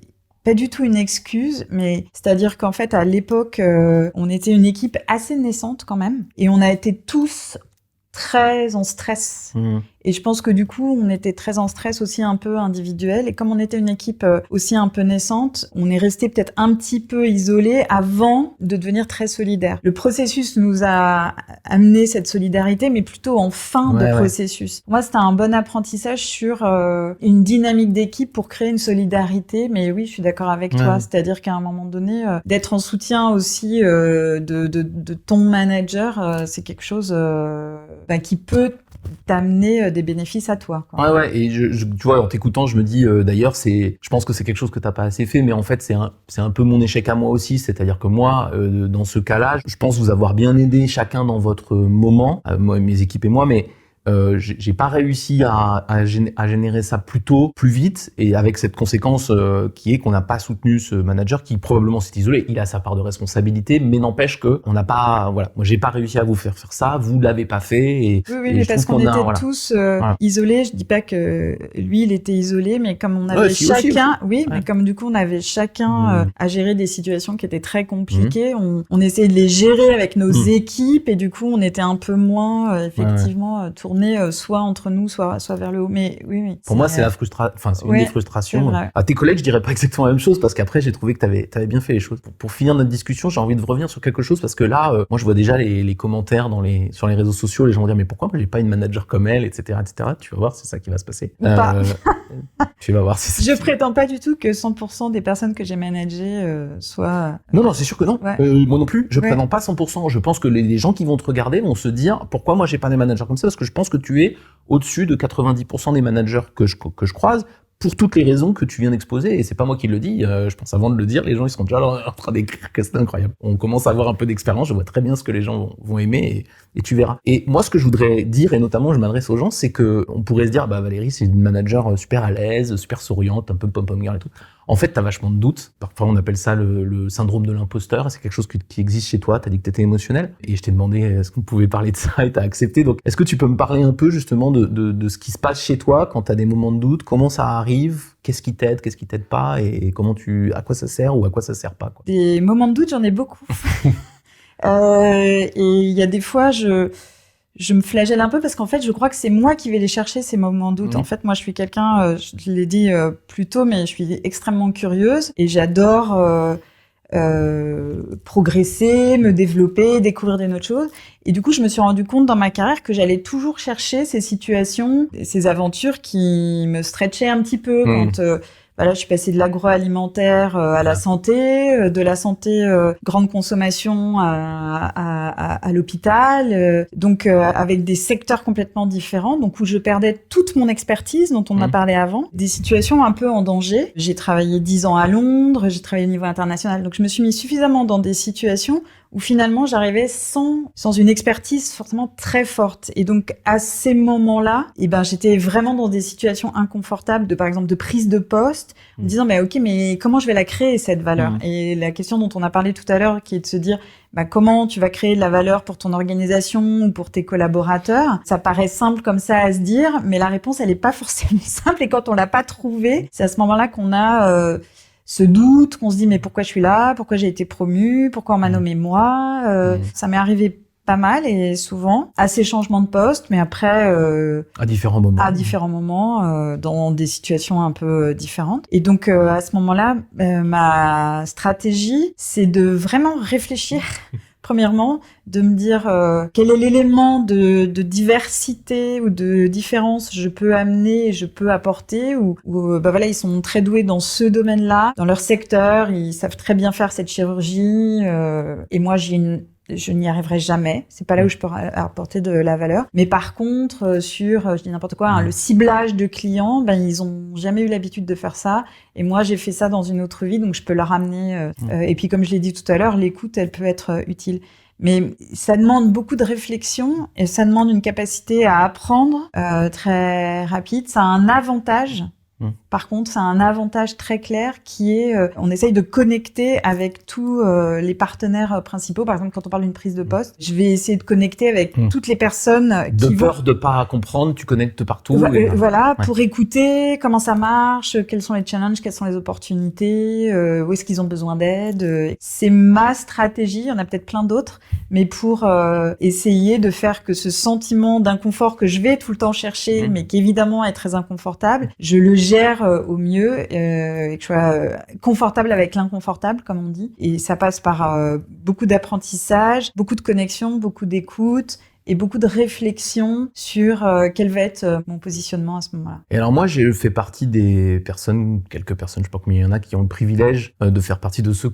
pas du tout une excuse, mais c'est-à-dire qu'en fait, à l'époque, on était une équipe assez naissante quand même, et on a été tous très en stress. Et je pense que du coup, on était très en stress aussi un peu individuel. Et comme on était une équipe aussi un peu naissante, on est resté peut-être un petit peu isolé avant de devenir très solidaire. Le processus nous a amené cette solidarité, mais plutôt en fin de processus. Moi, c'était un bon apprentissage sur une dynamique d'équipe pour créer une solidarité. Mais oui, je suis d'accord avec toi. C'est-à-dire qu'à un moment donné, d'être en soutien aussi de ton manager, c'est quelque chose qui peut t'amener des bénéfices à toi, quoi. Et tu vois, en t'écoutant, je me dis d'ailleurs, je pense que c'est quelque chose que t'as pas assez fait, mais en fait c'est un peu mon échec à moi aussi, c'est-à-dire que moi, dans ce cas-là, je pense vous avoir bien aidé chacun dans votre moment, moi, mes équipes et moi, mais j'ai pas réussi à générer ça plus tôt, plus vite, et avec cette conséquence qui est qu'on n'a pas soutenu ce manager qui probablement s'est isolé. Il a sa part de responsabilité, mais n'empêche que on n'a pas, moi j'ai pas réussi à vous faire ça, vous l'avez pas fait. Et mais parce qu'on était tous isolés. Je dis pas que lui il était isolé, mais comme on avait chacun, mais comme du coup on avait chacun à gérer des situations qui étaient très compliquées, on essayait de les gérer avec nos équipes, et du coup on était un peu moins effectivement tourné soit entre nous, soit vers le haut. Mais oui. Pour moi, c'est c'est une des frustrations. À tes collègues, je dirais pas exactement la même chose, parce qu'après, j'ai trouvé que t'avais bien fait les choses. Pour finir notre discussion, j'ai envie de revenir sur quelque chose, parce que là, moi, je vois déjà les commentaires sur les réseaux sociaux, les gens vont dire, mais pourquoi moi, j'ai pas une manager comme elle, etc., etc. Tu vas voir, c'est ça qui va se passer. Tu vas voir. Je prétends pas du tout que 100% des personnes que j'ai managées soient... Non, c'est sûr que non. Moi non plus, je prétends pas 100%. Je pense que les gens qui vont te regarder vont se dire, pourquoi moi j'ai pas des managers comme ça? Parce que je pense que tu es au-dessus de 90% des managers que je croise, pour toutes les raisons que tu viens d'exposer. Et c'est pas moi qui le dis, je pense avant de le dire, les gens ils sont déjà en train d'écrire que c'est incroyable. On commence à avoir un peu d'expérience, je vois très bien ce que les gens vont aimer, et tu verras. Et moi, ce que je voudrais dire, et notamment je m'adresse aux gens, c'est que on pourrait se dire, Valérie, c'est une manager super à l'aise, super souriante, un peu pom-pom girl et tout. En fait, t'as vachement de doutes. Parfois, on appelle ça le syndrome de l'imposteur. C'est quelque chose qui existe chez toi. T'as dit que t'étais émotionnel. Et je t'ai demandé est-ce qu'on pouvait parler de ça, et t'as accepté. Donc, est-ce que tu peux me parler un peu, justement, de ce qui se passe chez toi quand t'as des moments de doute? Comment ça arrive? Qu'est-ce qui t'aide pas? Et à quoi ça sert ou à quoi ça sert pas, quoi? Des moments de doute, j'en ai beaucoup. Et il y a des fois, je me flagelle un peu parce qu'en fait, je crois que c'est moi qui vais les chercher, ces moments de doute. En fait, moi, je suis quelqu'un, je l'ai dit plus tôt, mais je suis extrêmement curieuse et j'adore progresser, me développer, découvrir des autres choses. Et du coup, je me suis rendu compte dans ma carrière que j'allais toujours chercher ces situations, ces aventures qui me stretchaient un petit peu quand Voilà, je suis passée de l'agroalimentaire à la santé, de la santé grande consommation à l'hôpital, donc avec des secteurs complètement différents, donc où je perdais toute mon expertise dont on a parlé avant, des situations un peu en danger. J'ai travaillé 10 ans à Londres, j'ai travaillé au niveau international, donc je me suis mis suffisamment dans des situations où finalement j'arrivais sans une expertise forcément très forte. Et donc à ces moments-là, j'étais vraiment dans des situations inconfortables par exemple de prise de poste, en me disant mais comment je vais la créer cette valeur? Et la question dont on a parlé tout à l'heure, qui est de se dire comment tu vas créer de la valeur pour ton organisation ou pour tes collaborateurs, ça paraît simple comme ça à se dire, mais la réponse elle est pas forcément simple, et quand on l'a pas trouvée, c'est à ce moment-là qu'on a ce doute, qu'on se dit mais pourquoi je suis là, pourquoi j'ai été promue, pourquoi on m'a nommé moi. Ça m'est arrivé pas mal et souvent à ces changements de poste, mais après à différents moments dans des situations un peu différentes. Et donc à ce moment-là, ma stratégie, c'est de vraiment réfléchir. Premièrement, de me dire quel est l'élément de diversité ou de différence je peux amener, je peux apporter, ou ils sont très doués dans ce domaine-là, dans leur secteur, ils savent très bien faire cette chirurgie, et moi je n'y arriverai jamais. C'est pas là où je peux apporter de la valeur. Mais par contre, sur, je dis n'importe quoi, le ciblage de clients, ils ont jamais eu l'habitude de faire ça. Et moi, j'ai fait ça dans une autre vie, donc je peux leur amener. Et puis, comme je l'ai dit tout à l'heure, l'écoute, elle peut être utile. Mais ça demande beaucoup de réflexion et ça demande une capacité à apprendre très rapide. Ça a un avantage. Par contre, c'est un avantage très clair qui est, on essaye de connecter avec tous les partenaires principaux. Par exemple, quand on parle d'une prise de poste, je vais essayer de connecter avec toutes les personnes qui de peur de pas comprendre, tu connectes partout. Pour écouter comment ça marche, quels sont les challenges, quelles sont les opportunités, où est-ce qu'ils ont besoin d'aide. C'est ma stratégie, il y en a peut-être plein d'autres, mais pour essayer de faire que ce sentiment d'inconfort que je vais tout le temps chercher, mais qui évidemment est très inconfortable, je le gère au mieux et que je sois confortable avec l'inconfortable, comme on dit. Et ça passe par beaucoup d'apprentissage, beaucoup de connexion, beaucoup d'écoute et beaucoup de réflexion sur quel va être mon positionnement à ce moment-là. Et alors moi, j'ai fait partie des personnes, quelques personnes, je sais pas combien il y en a, qui ont le privilège de faire partie de ceux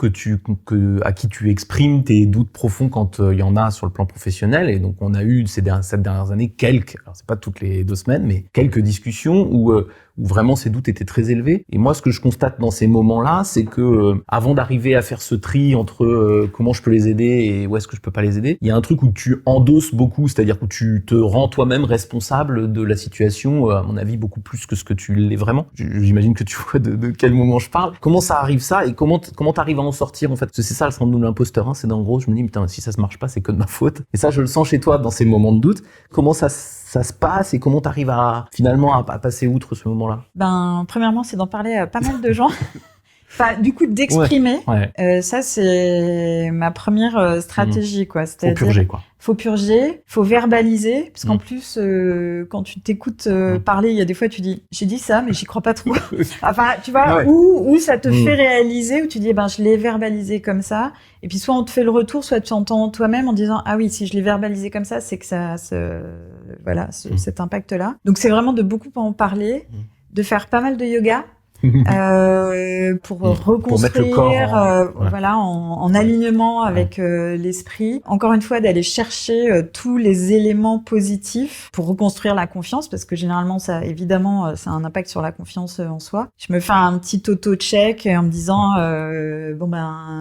à qui tu exprimes tes doutes profonds quand il y en a sur le plan professionnel. Et donc on a eu ces dernières années alors c'est pas toutes les 2 semaines, mais quelques discussions où vraiment ces doutes étaient très élevés. Et moi, ce que je constate dans ces moments-là, c'est que avant d'arriver à faire ce tri entre comment je peux les aider et où est-ce que je peux pas les aider, il y a un truc où tu endosses beaucoup, c'est-à-dire que tu te rends toi-même responsable de la situation, à mon avis, beaucoup plus que ce que tu l'es vraiment. J'imagine que tu vois de quel moment je parle. Comment ça arrive ça et comment t'arrives à en sortir en fait? Parce que c'est ça le syndrome de l'imposteur, hein, c'est en gros, je me dis putain, si ça se marche pas, c'est que de ma faute. Et ça, je le sens chez toi dans ces moments de doute. Comment ça se passe et comment t'arrives finalement à passer outre ce moment-là? Premièrement, c'est d'en parler à pas mal de gens. Enfin, du coup, d'exprimer. Ça, c'est ma première stratégie, quoi. Faut purger, quoi. Faut purger, faut verbaliser, parce qu'en plus, quand tu t'écoutes parler, il y a des fois, tu dis, j'ai dit ça, mais j'y crois pas trop. Enfin, tu vois, où ça te fait réaliser, où tu dis, je l'ai verbalisé comme ça. Et puis, soit on te fait le retour, soit tu entends toi-même en disant, ah oui, si je l'ai verbalisé comme ça, c'est que ça, cet impact-là. Donc, c'est vraiment de beaucoup en parler, de faire pas mal de yoga. Pour reconstruire, pour mettre le corps en alignement avec l'esprit. Encore une fois, d'aller chercher tous les éléments positifs pour reconstruire la confiance, parce que généralement, ça, évidemment, ça a un impact sur la confiance en soi. Je me fais un petit auto-check en me disant,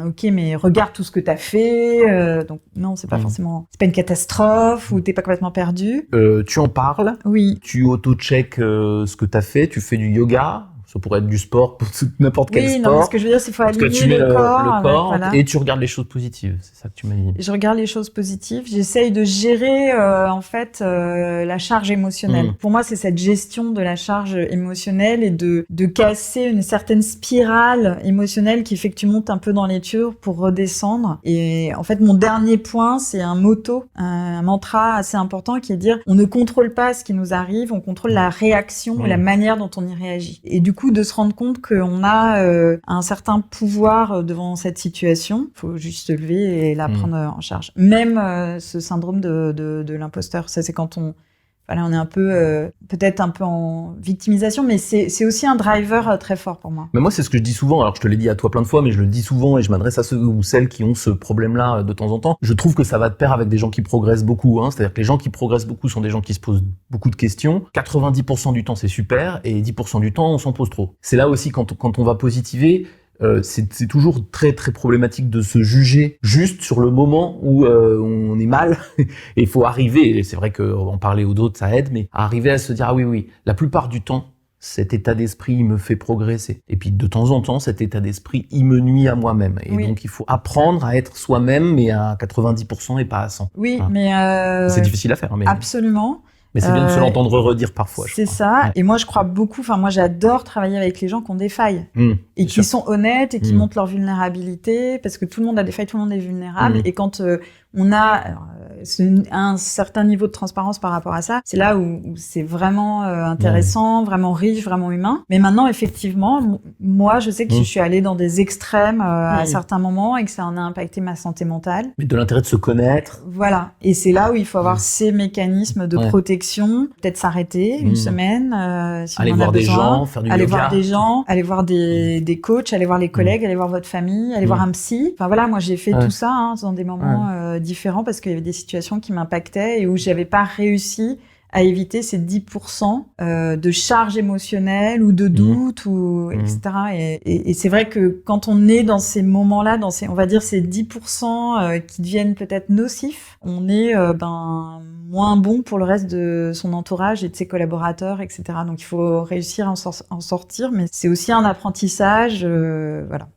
ok, mais regarde tout ce que t'as fait. Donc non, c'est pas forcément, c'est pas une catastrophe ou t'es pas complètement perdu. Tu en parles. Oui. Tu auto-check ce que t'as fait. Tu fais du yoga. Ça pourrait être du sport, n'importe quel sport. Non, ce que je veux dire, c'est qu'il faut aligner tu mets le corps et tu regardes les choses positives. C'est ça que tu m'as dit. Je regarde les choses positives. J'essaye de gérer, la charge émotionnelle. Pour moi, c'est cette gestion de la charge émotionnelle et de casser une certaine spirale émotionnelle qui fait que tu montes un peu dans les tures pour redescendre. Et en fait, mon dernier point, c'est un motto, un mantra assez important qui est de dire, on ne contrôle pas ce qui nous arrive, on contrôle la réaction et la manière dont on y réagit. Et du coup, de se rendre compte qu'on a un certain pouvoir devant cette situation. Il faut juste se lever et la prendre en charge. Même ce syndrome de l'imposteur, ça c'est quand on voilà, on est un peu, peut-être un peu en victimisation, mais c'est aussi un driver très fort pour moi. Mais moi, c'est ce que je dis souvent. Alors, je te l'ai dit à toi plein de fois, mais je le dis souvent et je m'adresse à ceux ou celles qui ont ce problème-là de temps en temps. Je trouve que ça va de pair avec des gens qui progressent beaucoup, hein. C'est-à-dire que les gens qui progressent beaucoup sont des gens qui se posent beaucoup de questions. 90% du temps, c'est super, et 10% du temps, on s'en pose trop. C'est là aussi quand on va positiver. C'est toujours très très problématique de se juger juste sur le moment où on est mal. Et il faut arriver, et c'est vrai qu'en parler aux autres ça aide, mais arriver à se dire ah oui, la plupart du temps cet état d'esprit il me fait progresser. Et puis de temps en temps cet état d'esprit il me nuit à moi-même. Et donc il faut apprendre à être soi-même, mais à 90% et pas à 100. Oui, hein. mais c'est difficile à faire. Mais absolument. Mais c'est bien de se l'entendre redire parfois. C'est ça. Ouais. Et moi, je crois beaucoup. Enfin, moi, j'adore travailler avec les gens qui ont des failles et qui sont honnêtes et qui montrent leur vulnérabilité, parce que tout le monde a des failles, tout le monde est vulnérable. Et quand on a un certain niveau de transparence par rapport à ça, c'est là où c'est vraiment intéressant, vraiment riche, vraiment humain. Mais maintenant, effectivement, moi, je sais que je suis allée dans des extrêmes à certains moments et que ça en a impacté ma santé mentale. Mais de l'intérêt de se connaître. Voilà. Et c'est là où il faut avoir ces mécanismes de protection, peut-être s'arrêter une semaine, si aller on en voir a des besoin. gens, faire du aller yoga. voir des gens, aller voir des coachs, aller voir les collègues, aller voir votre famille, aller voir un psy. Enfin voilà, moi j'ai fait tout ça dans des moments différents, parce qu'il y avait des situations qui m'impactaient et où j'avais pas réussi à éviter ces 10% de charge émotionnelle ou de doute ou etc. Et c'est vrai que quand on est dans ces moments-là, dans ces, on va dire ces 10% qui deviennent peut-être nocifs, on est moins bon pour le reste de son entourage et de ses collaborateurs, etc. Donc il faut réussir à en sortir, mais c'est aussi un apprentissage, voilà.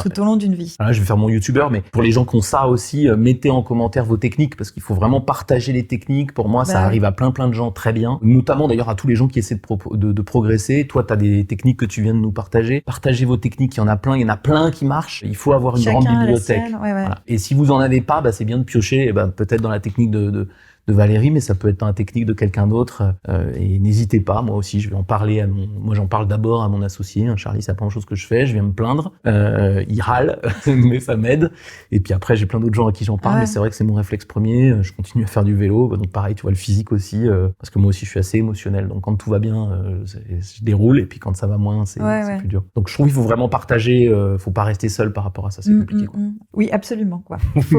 Tout au long d'une vie. Là, je vais faire mon youtubeur, mais pour les gens qui ont ça aussi, mettez en commentaire vos techniques, parce qu'il faut vraiment partager les techniques. Pour moi, ça arrive à plein de gens très bien, notamment d'ailleurs à tous les gens qui essaient de progresser. Toi, tu as des techniques que tu viens de nous partager. Partagez vos techniques, il y en a plein qui marchent. Il faut avoir une grande bibliothèque. Voilà. Et si vous en avez pas, c'est bien de piocher peut-être dans la technique de Valérie, mais ça peut être dans la technique de quelqu'un d'autre. Et n'hésitez pas, moi aussi, je vais en parler moi j'en parle d'abord à mon associé, Charlie, c'est la première chose que je fais, je viens me plaindre, il râle, mais ça m'aide. Et puis après, j'ai plein d'autres gens à qui j'en parle, mais c'est vrai que c'est mon réflexe premier, je continue à faire du vélo, donc pareil, tu vois, le physique aussi, parce que moi aussi je suis assez émotionnel, donc quand tout va bien, je déroule, et puis quand ça va moins, c'est plus dur. Donc je trouve qu'il faut vraiment partager, faut pas rester seul par rapport à ça, c'est compliqué. Quoi. Oui, absolument, quoi.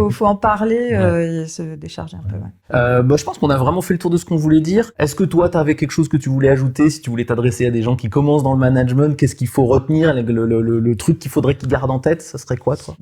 Faut en parler et se décharger un peu. Je pense qu'on a vraiment fait le tour de ce qu'on voulait dire. Est-ce que toi, tu avais quelque chose que tu voulais ajouter, si tu voulais t'adresser à des gens qui commencent dans le management? Qu'est-ce qu'il faut retenir, le truc qu'il faudrait qu'ils gardent en tête? Ça serait quoi, toi?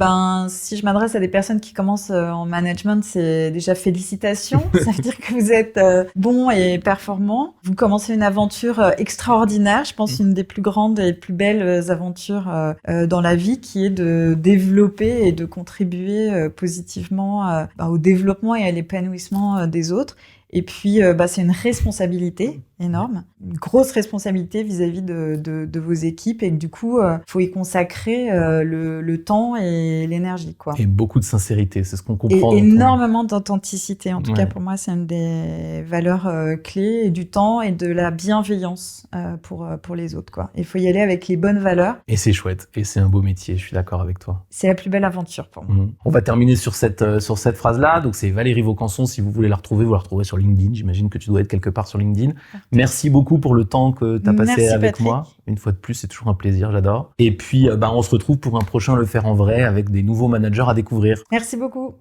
Si je m'adresse à des personnes qui commencent en management, c'est déjà félicitations. Ça veut dire que vous êtes bon et performant. Vous commencez une aventure extraordinaire. Je pense une des plus grandes et plus belles aventures dans la vie, qui est de développer et de contribuer positivement au développement et à l'épanouissement des autres. Et puis, c'est une responsabilité énorme, une grosse responsabilité vis-à-vis de vos équipes, et du coup, faut y consacrer le temps et l'énergie, quoi. Et beaucoup de sincérité, c'est ce qu'on comprend. Et énormément d'authenticité. En tout cas, pour moi, c'est une des valeurs clés, et du temps et de la bienveillance pour les autres, quoi. Il faut y aller avec les bonnes valeurs. Et c'est chouette, et c'est un beau métier, je suis d'accord avec toi. C'est la plus belle aventure pour moi. On va terminer sur cette phrase-là. Donc, c'est Valérie Vaucanson. Si vous voulez la retrouver, vous la retrouverez sur LinkedIn. J'imagine que tu dois être quelque part sur LinkedIn. Merci beaucoup pour le temps que tu as passé avec moi. Une fois de plus, c'est toujours un plaisir, j'adore. Et puis, on se retrouve pour un prochain Le Faire en Vrai avec des nouveaux managers à découvrir. Merci beaucoup.